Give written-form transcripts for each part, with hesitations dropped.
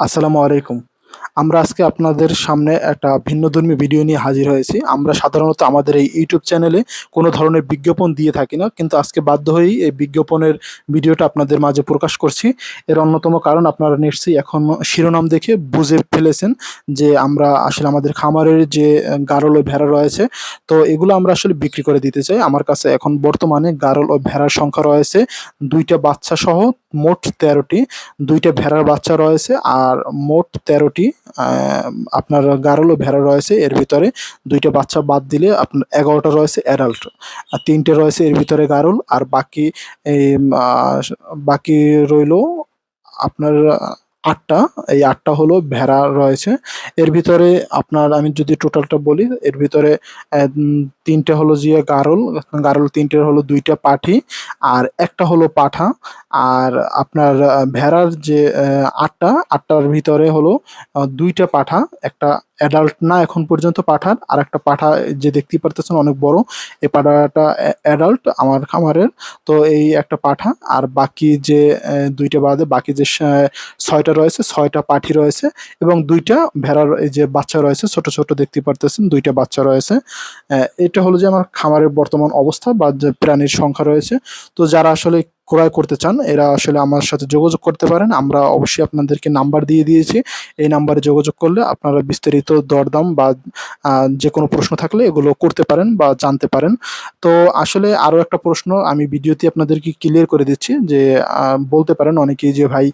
আসসালামু আলাইকুম। আমরা আজকে আপনাদের সামনে একটা ভিন্নধর্মী ভিডিও নিয়ে হাজির হয়েছি। আমরা সাধারণত আমাদের এই ইউটিউব চ্যানেলে কোনো ধরনের বিজ্ঞাপন দিয়ে থাকি না। কিন্তু আজকে বাধ্য হয়েই এই বিজ্ঞাপনের ভিডিওটা আপনাদের মাঝে প্রকাশ করছি। এর অন্যতম কারণ আপনারা নিশ্চয়ই এখন শিরোনাম দেখে বুঝে ফেলেছেন যে আমরা আসলে আমাদের খামারের যে গারল ও ভেড়া রয়েছে, তো এগুলো আমরা আসলে বিক্রি করে দিতে চাই। আমার কাছে এখন বর্তমানে গারল ও ভেড়ার সংখ্যা রয়েছে ২ টা বাচ্চাসহ মোট ১৩ টি। ২ টা ভেড়ার বাচ্চা রয়েছে আর মোট ১৩ টি আ আপনার গারল ও ভেড়া রয়েছে। এর ভিতরে ২ টা বাচ্চা বাদ দিলে আপনার ১১ টা রয়েছে অ্যাডাল্ট। আর ৩ টে রয়েছে এর ভিতরে গারল আর বাকি আ বাকি রইলো আপনার ৮ টা। এই ৮ টা হলো ভেড়া রয়েছে। এর ভিতরে আপনার আমি যদি টোটালটা বলি, এর ভিতরে ৩ টে হলো গিয়ে গারল, ৩ টে হলো ২ টা পাঠি আর ১ টা হলো পাঠা। আর আপনার ভেড়ার যে ৮ টা, ৮ টার ভিতরে হলো ২ টা পাঠা, একটা অ্যাডাল্ট না এখন পর্যন্ত পাঠার। আরেকটা পাঠা যে দেখতেই পারতেছেন অনেক বড়। এই পাঠাটা অ্যাডাল্ট আমার খামারের। তো এই একটা পাঠা আর বাকি যে ২ টা বাদে বাকি যে ৬ টা রয়েছে, ৬ টা পাঠি রয়েছে এবং ২ টা ভেড়ার এই যে বাচ্চা রয়েছে ছোট, ছোট দেখতেই পারতেছেন ২ টা বাচ্চা রয়েছে। এটা হলো যে আমার খামারের বর্তমান অবস্থা বা যে প্রাণীর সংখ্যা রয়েছে। তো যারা আসলে ক্রয় করতে চান এরা আসলে আমার সাথে যোগাযোগ করতে পারেন। আমরা অবশ্যই আপনাদেরকে নাম্বার দিয়ে দিয়েছি। এই নাম্বারে যোগাযোগ করলে আপনারা বিস্তারিত দরদাম বা আ যেকোনো প্রশ্ন থাকলে এগুলো করতে পারেন বা জানতে পারেন। তো আসলে আরো একটা প্রশ্ন আমি ভিডিওতে আপনাদেরকে ক্লিয়ার করে দিচ্ছি যে আ বলতে পারেন অনেকেই যে ভাই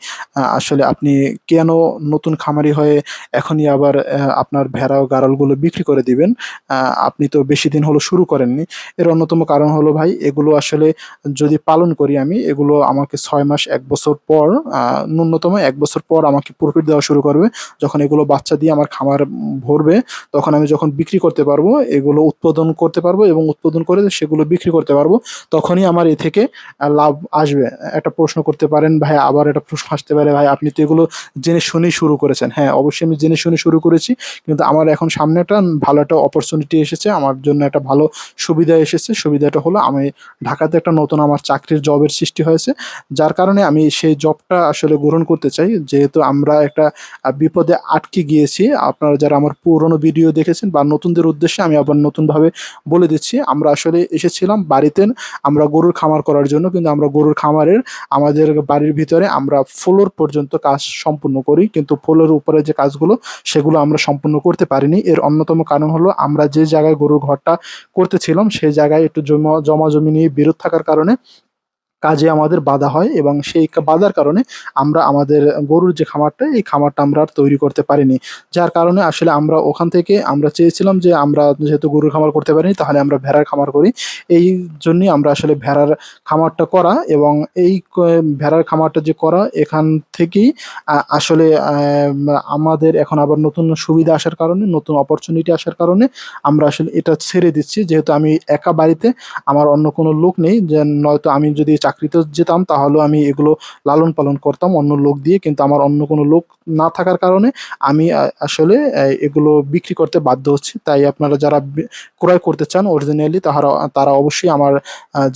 আসলে আপনি কেন নতুন খামারি হয়ে এখনই আবার আপনার ভেড়া ও গাড়লগুলো বিক্রি করে দিবেন? আ আপনি তো বেশি দিন হলো শুরু করেননি। এর অন্যতম কারণ হলো ভাই এগুলো আসলে যদি পালন করি আমি এগুলো আমাকে ৬ মাস ১ বছর পর ন্যূনতম ১ বছর পর আমাকে প্রফিট দেওয়া শুরু করবে। যখন এগুলো বাচ্চা দিয়ে আমার খামার ভরবে তখন আমি যখন বিক্রি করতে পারবো, এগুলো উৎপাদন করতে পারবো এবং উৎপাদন করে সেগুলো বিক্রি করতে পারবো, তখনই আমার এ থেকে লাভ আসবে। একটা প্রশ্ন করতে পারেন ভাই, আবার একটা প্রশ্ন আসতে পারে, ভাই আপনি তো এগুলো জেনে শুনেই শুরু করেছেন। হ্যাঁ, অবশ্যই আমি জেনে শুনে শুরু করেছি। কিন্তু আমার এখন সামনে একটা ভালো একটা অপরচুনিটি এসেছে। আমার জন্য একটা ভালো সুবিধা এসেছে। সুবিধাটা হলো আমি ঢাকাতে একটা নতুন আমার চাকরির জবের সৃষ্টি হয়েছে। যার কারণে আমি সেই জবটা আসলে গ্রহণ করতে চাই। যেহেতু আমরা একটা বিপদে আটকে গিয়েছি। আপনারা যারা আমার পুরনো ভিডিও দেখেছেন বা নতুনদের উদ্দেশ্যে আমি আবার নতুনভাবে বলে দিচ্ছি। আমরা আসলে এসেছিলাম বাড়িতে আমরা গরুর খামার করার জন্য। কিন্তু আমরা গরুর খামারের আমাদের বাড়ির ভিতরে আমরা ফ্লোর পর্যন্ত কাজ সম্পূর্ণ করি। কিন্তু ফ্লোরের উপরে যে কাজগুলো সেগুলো আমরা সম্পূর্ণ করতে পারিনি। এর অন্যতম কারণ হলো আমরা যে জায়গায় গরুর ঘরটা করতেছিলাম সেই জায়গায় একটু জমি নিয়ে বিরোধ থাকার কারণে কাজে আমাদের বাধা হয় এবং সেই বাধার কারণে আমরা আমাদের গরুর যে খামারটা, এই খামারটা আমরা আর তৈরি করতে পারিনি। যার কারণে আসলে আমরা ওখান থেকে আমরা চেয়েছিলাম যে আমরা যেহেতু গরুর খামার করতে পারিনি তাহলে আমরা ভেড়ার খামার করি। এই জন্যই আমরা আসলে ভেড়ার খামারটা করা এবং এই ভেড়ার খামারটা যে করা এখান থেকেই আসলে আমাদের এখন আবার নতুন সুবিধা আসার কারণে, নতুন অপরচুনিটি আসার কারণে আমরা আসলে এটা ছেড়ে দিচ্ছি। যেহেতু আমি একা বাড়িতে, আমার অন্য কোনো লোক নেই যে নয়তো আমি যদি চাকরিতে যেতাম তাহলেও আমি এগুলো লালন পালন করতাম অন্য লোক দিয়ে। কিন্তু আমার অন্য কোনো লোক না থাকার কারণে আমি আসলে এগুলো বিক্রি করতে বাধ্য হচ্ছি। তাই আপনারা যারা ক্রয় করতে চান অরিজিনালি তারা অবশ্যই আমার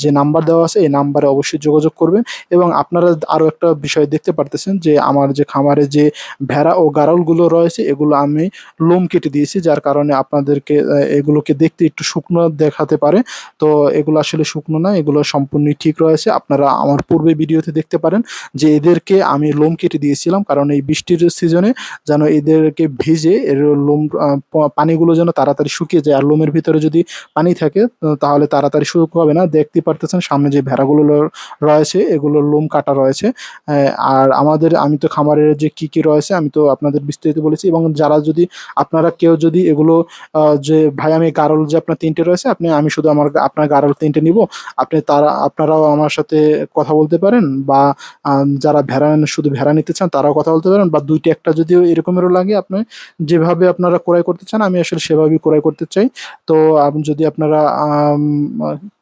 যে নাম্বার দেওয়া আছে এই নাম্বারে অবশ্যই যোগাযোগ করবেন। এবং আপনারা আরো একটা বিষয় দেখতে পারতেছেন যে আমার যে খামারে যে ভেড়া ও গাড়লগুলো রয়েছে এগুলো আমি লোম কেটে দিয়েছি। যার কারণে আপনাদেরকে এগুলোকে দেখতে একটু শুকনো দেখাতে পারে। তো এগুলো আসলে শুকনো না, এগুলো সম্পূর্ণই ঠিক রয়েছে। আপনারা আমার পূর্বে ভিডিওতে দেখতে পারেন যে এদেরকে আমি লোম কেটে দিয়েছিলাম। কারণ এই বৃষ্টির সিজনে যেন এদেরকে ভিজে এর লোম পানিগুলো যেন তাড়াতাড়ি শুকিয়ে যায়। আর লোমের ভিতরে যদি পানি থাকে তাহলে তাড়াতাড়ি শুকাবে না। দেখতেই পারতেছেন সামনে যে ভেড়াগুলো রয়েছে এগুলোর লোম কাটা রয়েছে। আর আমি তো খামারের যে কি রয়েছে আমি তো আপনাদের বিস্তারিত বলেছি। এবং যারা যদি আপনারা কেউ যদি এগুলো যে ভাই আমি গারল যে আপনার ৩ টে রয়েছে আমি শুধু আপনার গারল ৩ টে নিবো। আপনারাও আমার সাথে কথা বলতে পারেন বা যারা শুধু ভেড়া নিতে চান তারাও কথা বলতে পারেন বা ২ টা ১ টা যদিও এরকমেরও লাগে আপনি যেভাবে আপনারা ক্রয় করতে চান আমি আসলে সেভাবেই ক্রয় করতে চাই। তো যদি আপনারা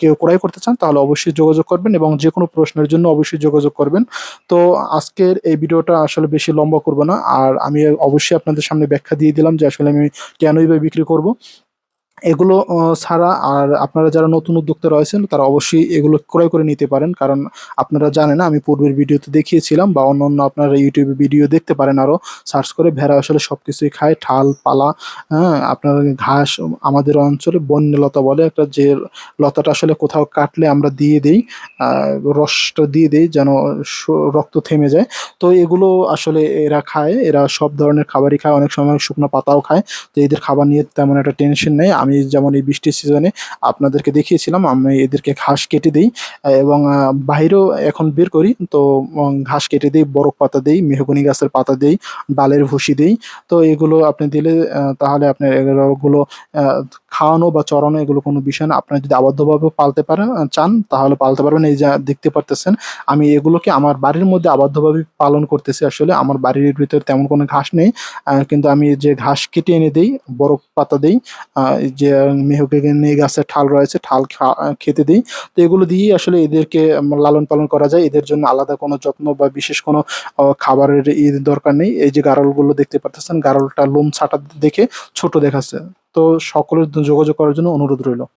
কেউ ক্রয় করতে চান তাহলে অবশ্যই যোগাযোগ করবেন এবং যেকোনো প্রশ্নের জন্য অবশ্যই যোগাযোগ করবেন। তো আজকের এই ভিডিওটা আসলে বেশি লম্বা করব না। আর আমি অবশ্যই আপনাদের সামনে ব্যাখ্যা দিয়ে দিলাম যে আসলে আমি কেনই বা বিক্রি করব। এগুলো ছাড়া আর আপনারা যারা নতুন উদ্যোক্তা রয়েছেন তারা অবশ্যই এগুলো ক্রয় করে নিতে পারেন। কারণ আপনারা জানেন আমি পূর্বের ভিডিওতে দেখিয়েছিলাম বা অন্যান্য আপনারা ইউটিউবে ভিডিও দেখতে পারেন আরও সার্চ করে ভেড়া আসলে সবকিছুই খায় ঠাল পালা, হ্যাঁ আপনার ঘাস আমাদের অঞ্চলে বন্যলতা বলে একটা যে লতাটা আসলে কোথাও কাটলে আমরা দিয়ে দিই, রসটা দিয়ে দিই যেন রক্ত থেমে যায়। তো এগুলো আসলে এরা খায়, এরা সব ধরনের খাবারই খায়, অনেক সময় শুকনো পাতাও খায়। তো এদের খাবার নিয়ে তেমন একটা টেনশন নেই। আমি যেমন এই বৃষ্টির সিজনে আপনাদেরকে দেখিয়েছিলাম, আমি এদেরকে ঘাস কেটে দেই এবং বাহিরেও এখন বের করি। তো ঘাস কেটে দেই, বরফ পাতা দেই, মেহগনি গাছের পাতা দেই, ডালের ভুসি দেই। তো এগুলো আপনি দিলে তাহলে আপনার এগুলো আ খাওয়ানো বা চড়ানো এগুলো কোনো বিষয় না। আপনারা যদি আবদ্ধভাবে পালতে পারেন চান তাহলে পালতে পারবেন। এই যা দেখতে পারতেছেন আমি এগুলোকে আমার বাড়ির মধ্যে আবদ্ধভাবে পালন করতেছি আসলে। আমার বাড়ির ভিতরে তেমন কোনো ঘাস নেই। কিন্তু আমি যে ঘাস কেটে এনে দেই, বরফ পাতা দেই, এই যে মেহগনি গাছের ঠাল রয়েছে, ঠাল খেতে দেই। তো এগুলো দিয়েই আসলে এদেরকে লালন-পালন করা যায়। এদের জন্য আলাদা কোনো যত্ন বা বিশেষ কোনো খাবারের দরকার নেই। এই যে গাড়লগুলো দেখতে পারতেছেন, গাড়লটা লোম ছাটা দেখে ছোট দেখাচ্ছে। তো সকলের যোগাযোগ করার জন্য অনুরোধ রইল।